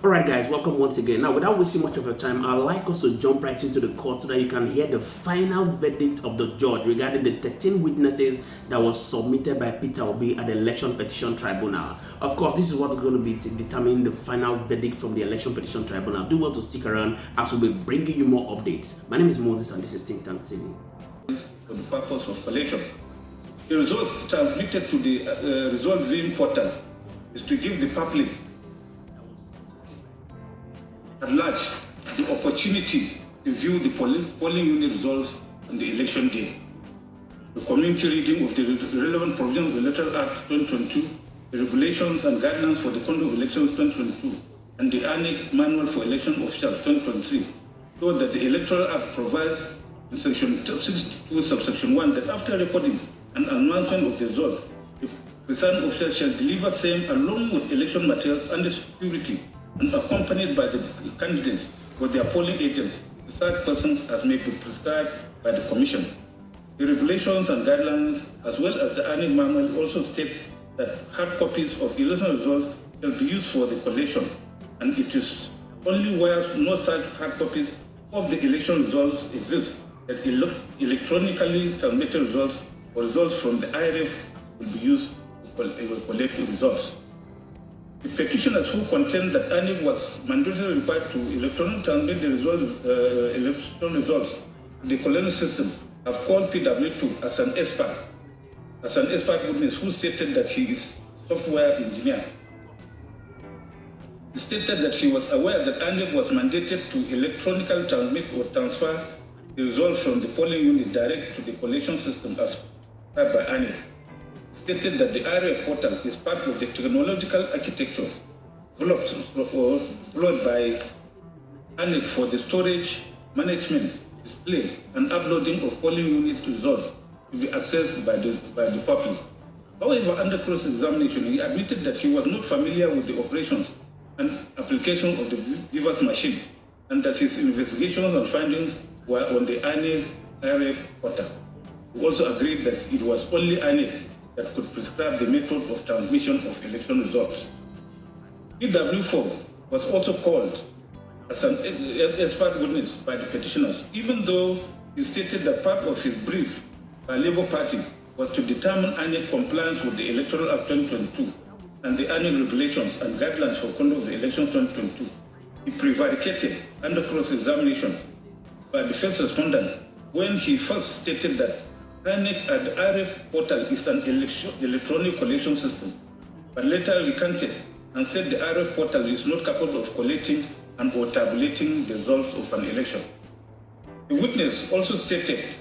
Alright guys, welcome once again. Now without wasting much of your time, I'd like us to jump right into the court so that you can hear the final verdict of the judge regarding the 13 witnesses that was submitted by Peter Obi at the Election Petition Tribunal. Of course, this is what is going to be determining the final verdict from the Election Petition Tribunal. Do well to stick around as we'll be bringing you more updates. My name is Moses and this is Think Tank TV. For the purpose of collation, the results transmitted to the result viewing portal is to give the public at large the opportunity to view the polling unit results on the election day. The community reading of the relevant provisions of the Electoral Act 2022, the regulations and guidelines for the conduct of elections 2022, and the INEC Manual for Election Officials 2023 show that the Electoral Act provides in Section 62, Subsection 1 that after recording and announcement of the result, the presiding official shall deliver same along with election materials under security and accompanied by the candidates or their polling agents to such persons as may be prescribed by the Commission. The regulations and guidelines, as well as the INEC manual, also state that hard copies of election results shall be used for the collation, and it is only where no such hard copies of the election results exist that electronically transmitted results or results from the IRF will be used to collect the results. The petitioners who contend that INEC was mandatorily required to electronically transmit the election results to the colonial system have called PW2 as an expert witness who stated that he is a software engineer. He stated that he was aware that INEC was mandated to electronically transmit or transfer the results from the polling unit direct to the collation system as prescribed by INEC. Stated that the IRF portal is part of the technological architecture developed by INEC for the storage, management, display, and uploading of polling unit results to be accessed by the public. However, under cross-examination, he admitted that he was not familiar with the operations and application of the Beavers machine, and that his investigations and findings were on the INEC IRF portal. He also agreed that it was only INEC that could prescribe the method of transmission of election results. PW4 was also called as an expert witness by the petitioners, even though he stated that part of his brief by Labour Party was to determine INEC compliance with the Electoral Act 2022 and the INEC regulations and guidelines for conduct of the election 2022. He prevaricated under cross-examination by the first respondent when he first stated that INEC at the IRF portal is an electronic collation system, but later recanted and said the IRF portal is not capable of collating and or tabulating the results of an election. The witness also stated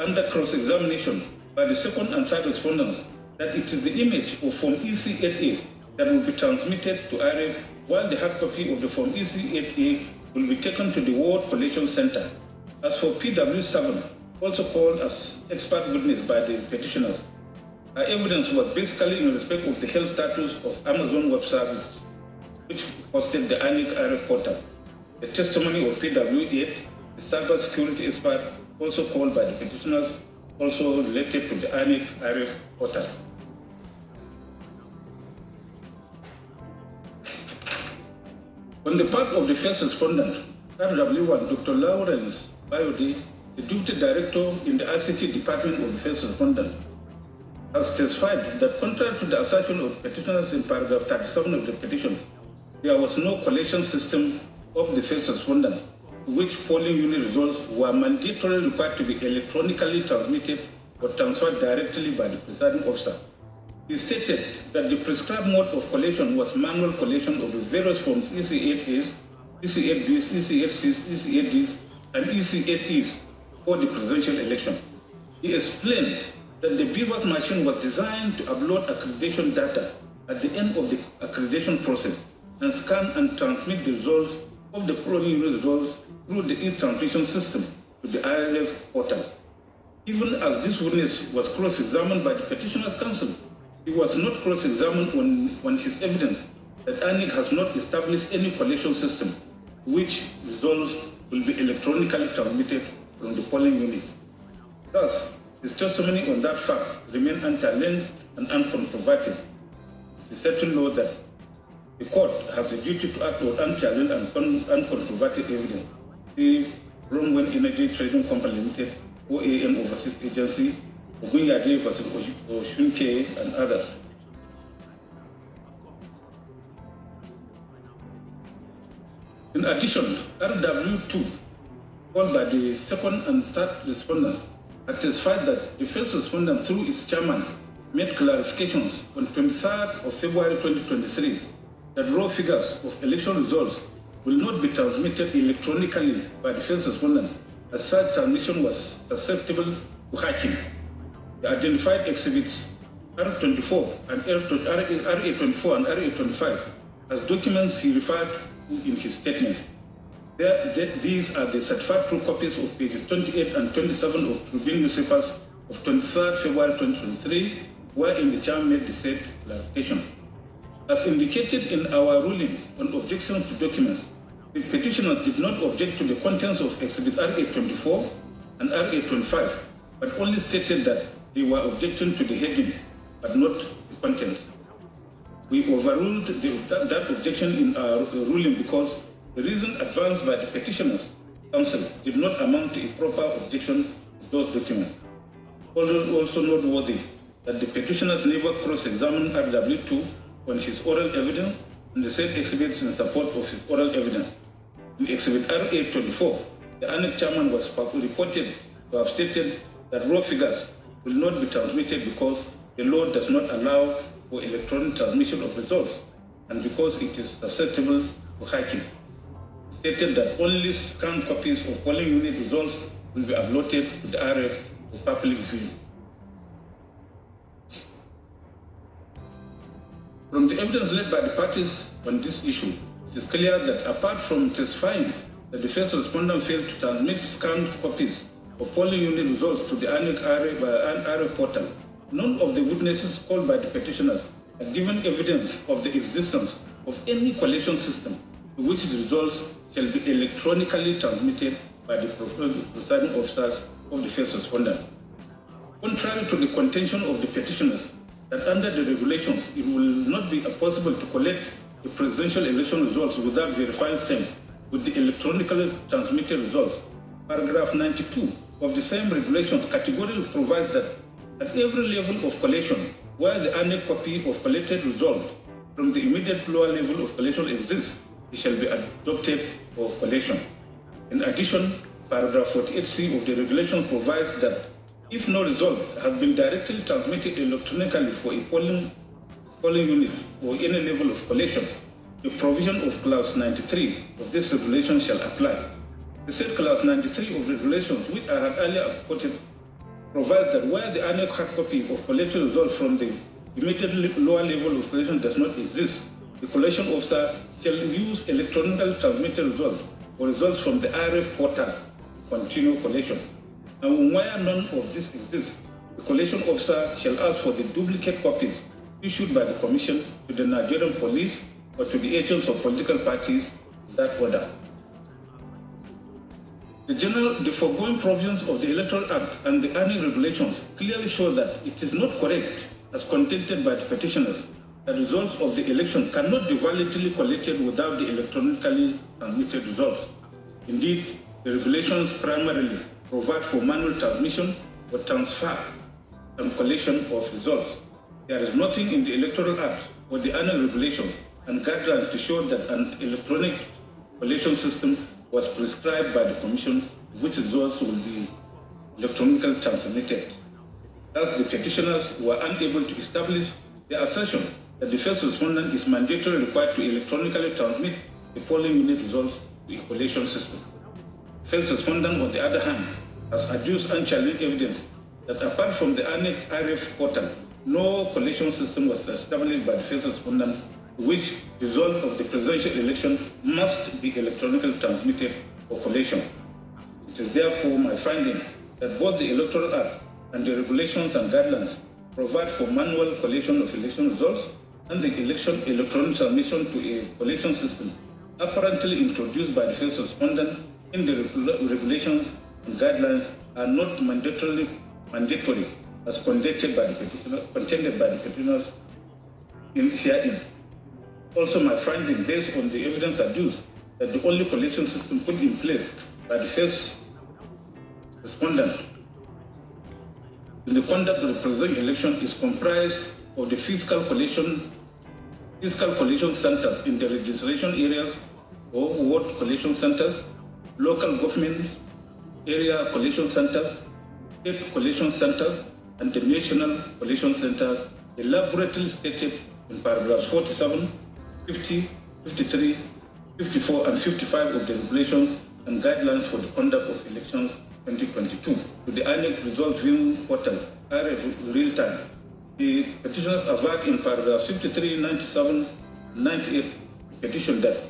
under cross-examination by the second and third respondents that it is the image of Form EC8A that will be transmitted to IRF, while the hard copy of the Form EC8A will be taken to the Ward Collation Center. As for PW7, also called as expert witness by the petitioners, our evidence was basically in respect of the health status of Amazon Web Services, which hosted the INEC IRF portal. The testimony of PW8, the cyber security expert, also called by the petitioners, also related to the INEC IRF portal. On the part of the first respondent, RW1, Dr. Lawrence Bayode, the Deputy Director in the ICT Department of the First Respondent, has testified that contrary to the assertion of petitioners in paragraph 37 of the petition, there was no collation system of the first respondent to which polling unit results were mandatorily required to be electronically transmitted or transferred directly by the presiding officer. He stated that the prescribed mode of collation was manual collation of the various forms EC8As, EC8Bs, EC8Cs, EC8Ds, and EC8Es for the presidential election. He explained that the Beavers machine was designed to upload accreditation data at the end of the accreditation process and scan and transmit the results of the polling unit results through the e-transmission system to the IRF portal. Even as this witness was cross-examined by the petitioner's counsel, he was not cross-examined on his evidence that INEC has not established any collection system which results will be electronically transmitted from the polling unit. Thus, his testimony on that fact remained unchallenged and uncontroverted. It is said to know that The court has a duty to act on unchallenged and uncontroverted evidence. See Romwen Energy Trading Company Limited, OAM Overseas Agency, Ogunyade vs. Oshunke, and others. In addition, RW2, called by the second and third respondents, had testified that the first respondent, through its chairman, made clarifications on 23rd of February 2023 that raw figures of election results will not be transmitted electronically by the first respondent, as such transmission was susceptible to hacking. The identified exhibits R24 and RA24 and RA25 as documents he referred to in his statement. These are the certified true copies of pages 28 and 27 of Tribune newspapers of 23rd February 2023, wherein the chairman made the said clarification. As indicated in our ruling on objections to documents, the petitioners did not object to the contents of Exhibit RA24 and RA25, but only stated that they were objecting to the heading, but not the contents. We overruled that objection in our ruling because the reason advanced by the petitioners' counsel did not amount to a proper objection to those documents. Also noteworthy that the petitioners never cross-examined RW2 on his oral evidence and the said exhibits in support of his oral evidence. In Exhibit RA24, the INEC chairman was reported to have stated that raw figures will not be transmitted because the law does not allow for electronic transmission of results and because it is susceptible to hacking. He stated that only scanned copies of polling unit results will be uploaded to the RF for public view. From the evidence led by the parties on this issue, it is clear that apart from testifying that the first respondent failed to transmit scanned copies of polling unit results to the INEC RF portal, none of the witnesses called by the petitioners have given evidence of the existence of any collation system to which the results shall be electronically transmitted by the presiding officers of the first respondent. Contrary to the contention of the petitioners that under the regulations it will not be possible to collect the presidential election results without verifying them with the electronically transmitted results, paragraph 92 of the same regulations categorically provides that at every level of collation, where the INEC copy of collected results from the immediate lower level of collation exists, it shall be adopted for collation. In addition, paragraph 48C of the regulation provides that if no result has been directly transmitted electronically for a polling unit or any level of collation, the provision of clause 93 of this regulation shall apply. The said clause 93 of regulations, which I have earlier quoted, provides that where the INEC hard copy of collected results from the immediately lower level of collation does not exist, the collation officer shall use electronically transmitted results or results from the RF portal to continue collation. And where none of this exists, the collation officer shall ask for the duplicate copies issued by the Commission to the Nigerian police or to the agents of political parties in that order. The foregoing provisions of the Electoral Act and the INEC regulations clearly show that it is not correct, as contended by the petitioners, that results of the election cannot be validly collected without the electronically transmitted results. Indeed, the regulations primarily provide for manual transmission or transfer and collection of results. There is nothing in the Electoral Act or the INEC regulations and guidelines to show that an electronic collation system was prescribed by the Commission, which results will be electronically transmitted. Thus, the petitioners were unable to establish the assertion that the first respondent is mandatorily required to electronically transmit the polling unit results to a collation system. The first respondent, on the other hand, has adduced unchallenged evidence that apart from the INEC RF portal, no collation system was established by the first respondent, which result of the presidential election must be electronically transmitted for collation. It is therefore my finding that both the Electoral Act and the regulations and guidelines provide for manual collation of election results, and the electronic transmission to a collation system apparently introduced by the first respondent in the regulations and guidelines are not mandatory as contended by the petitioners herein. Also, my finding based on the evidence adduced that the only collation system put in place by the first respondent in the conduct of the presidential election is comprised of the fiscal collection centers in the registration areas or ward collection centers, local government area collection centers, state collection centers, and the national collection centers, elaborately stated in paragraphs 47, 50, 53, 54, and 55 of the regulations and guidelines for the conduct of elections 2022. To the INEC result viewing portal, RF real time, the petitioners avert in paragraphs 53, 97, 98 petition that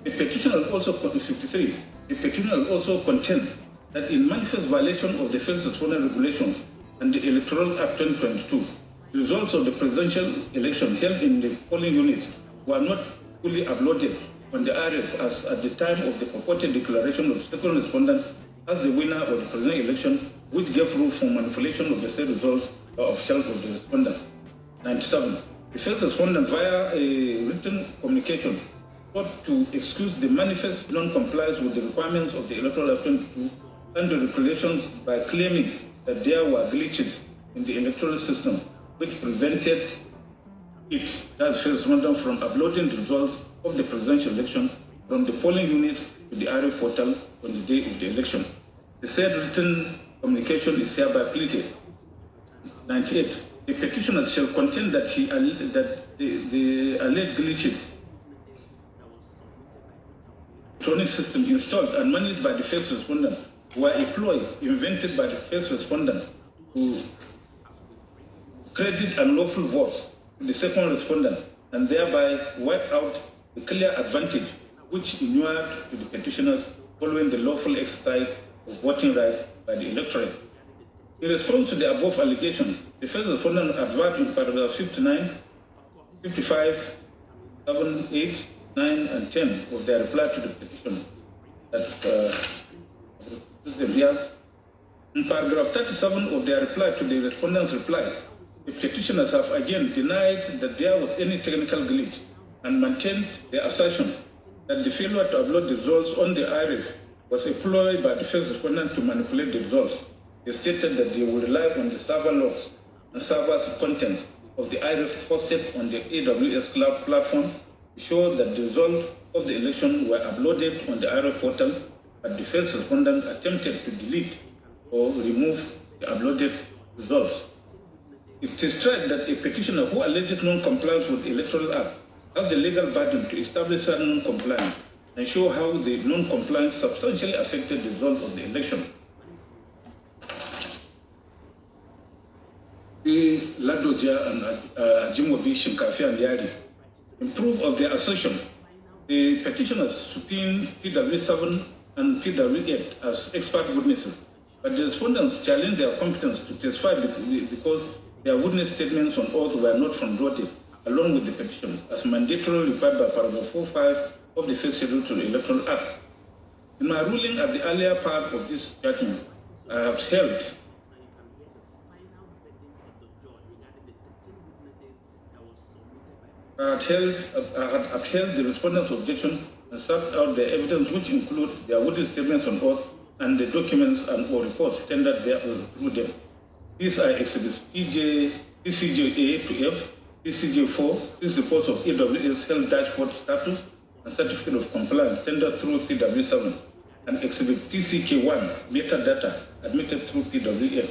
the petitioner also 53. The petitioner also contends that in manifest violation of the first respondent regulations and the Electoral Act 2022, the results of the presidential election held in the polling units were not fully uploaded on the RF as at the time of the purported declaration of second respondent as the winner of the presidential election, which gave room for manipulation of the said results by officials of the respondent. 97. The first respondent via a written communication sought to excuse the manifest non-compliance with the requirements of the Electoral Act 22 and the regulations by claiming that there were glitches in the electoral system which prevented it, that first respondent, from uploading the results of the presidential election from the polling units to the RF portal on the day of the election. The said written communication is hereby pleaded. 98. The petitioner shall contend that the alleged glitches electronic system installed and managed by the first respondent were a ploy invented by the first respondent to credit unlawful votes to the second respondent and thereby wipe out the clear advantage which inured to the petitioners following the lawful exercise of voting rights by the electorate. In response to the above allegation, the first respondent adverted in paragraphs 59, 55, 7, 8, 9, and 10 of their reply to the petition. In paragraph 37 of their reply to the respondent's reply, the petitioners have again denied that there was any technical glitch and maintained their assertion that the failure to upload the results on the IRIF was a ploy by the first respondent to manipulate the results. They stated that they will rely on the server logs and server's content of the IRIF hosted on the AWS cloud platform to show that the results of the election were uploaded on the IRIF portal, but the first respondent attempted to delete or remove the uploaded results. It is stressed that a petitioner who alleges non-compliance with the Electoral Act has the legal burden to establish that non-compliance and show how the non-compliance substantially affected the result of the election. The Ladoja and Ajimobi, Shinkafi and Yari improve of their assertion. The petitioners subpoenaed PW7 and PW8 as expert witnesses, but the respondents challenged their competence to testify because their witness statements on oath were not front-loaded, along with the petition, as mandatorily required by paragraph 45 of the first schedule to the Electoral Act. In my ruling at the earlier part of this judgment, I have held I had upheld the respondent's objection and served out the evidence which include their witness statements on oath and the documents and or reports tendered through them. These are exhibits PCJ-A to F, PCJ-4, 6 reports of AWS health dashboard status and certificate of compliance tendered through PW7, and exhibit PCK1, metadata admitted through PW8.